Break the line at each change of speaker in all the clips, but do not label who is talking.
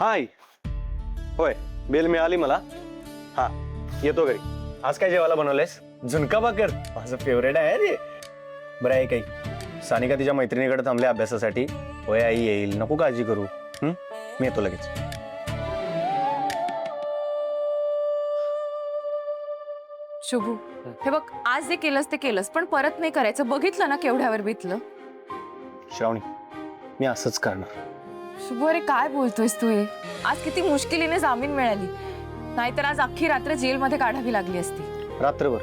हाय होय बेल मिळाली मला. हा येतो घरी. आज काय जेवायला बनवलंयस? झुणका भाकर माझं फेवरेट आहे रे. बरं आहे काही सानिका तिच्या मैत्रिणीकडे थांबले अभ्यासासाठी. होय आई येईल नको काळजी करू. मी येतो लगेच.
शुभू हे बघ आज जे केलंस ते केलंस पण परत नाही करायचं. बघितलं ना केवढ्यावर बीतलं.
श्रावणी मी असंच करणार.
शुभू अरे काय बोलतोयस तू हे? आज किती मुश्किलीने जामीन मिळाली, नाहीतर आज अख्खी रात्र जेलमध्ये काढावी लागली असती.
रात्रभर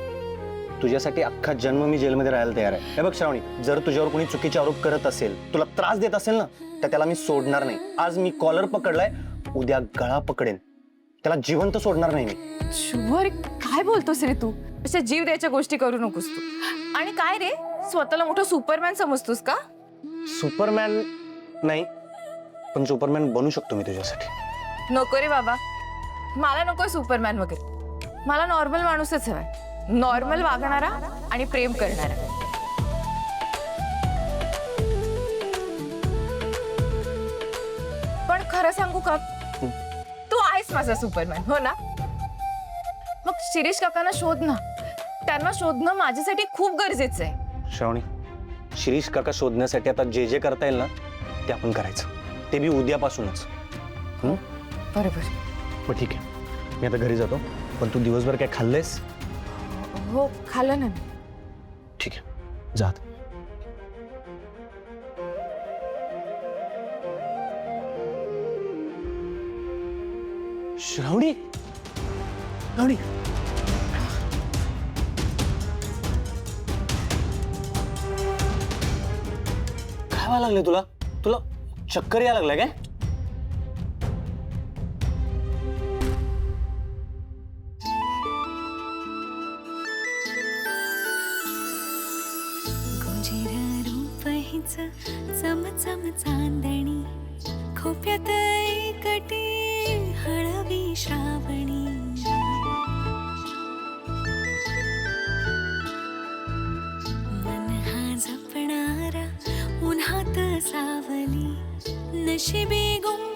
तुझ्यासाठी अख्खा जन्म मी जेलमध्ये राहायला तयार आहे. हे बघ श्रावणी, जर तुझ्यावर कोणी चुकीचे आरोप करत असेल, तुला त्रास देत असेल ना, तर त्याला मी सोडणार नाही. आज मी कॉलर पकडलाय, उद्या गळा पकडेन. त्याला जिवंत सोडणार नाही मी.
शुभू अरे काय बोलतोस रे तू? अशा जीव द्यायच्या गोष्टी करू नकोस तू. आणि काय रे स्वतःला मोठं सुपरमॅन समजतोस का?
सुपरमॅन नाही, पण सुपरमॅन बनू शकतो मी तुझ्यासाठी.
नको रे बाबा, मला नकोय सुपरमॅन वगैरे. मला नॉर्मल माणूसच हवाय. नॉर्मल वागणारा आणि प्रेम करणारा. पण खरं सांगू का, तू आहेस माझा सुपरमॅन हो ना? मग शिरीष काकांना शोध ना. त्यांना शोधणं माझ्यासाठी खूप गरजेचं आहे.
श्रावणी, शिरीष काका शोधण्यासाठी आता जे जे करता येईल ना ते आपण करायचं. ते बी उद्यापासूनच.
बरोबर.
मग ठीक आहे, मी आता घरी जातो. पण तू दिवसभर काय खाल्लेस?
हो खाल्लं ना.
ठीक आहे जात. श्रावणी, श्रावणी, काय व्हायला लागले तुला? तुला चक्कर यायला लागलाय काय?
चमचम चांदणी खोप्यात एकटी हळवी श्रावणी. मन हा जपणारा उन्हात सावली नशिबी गुंग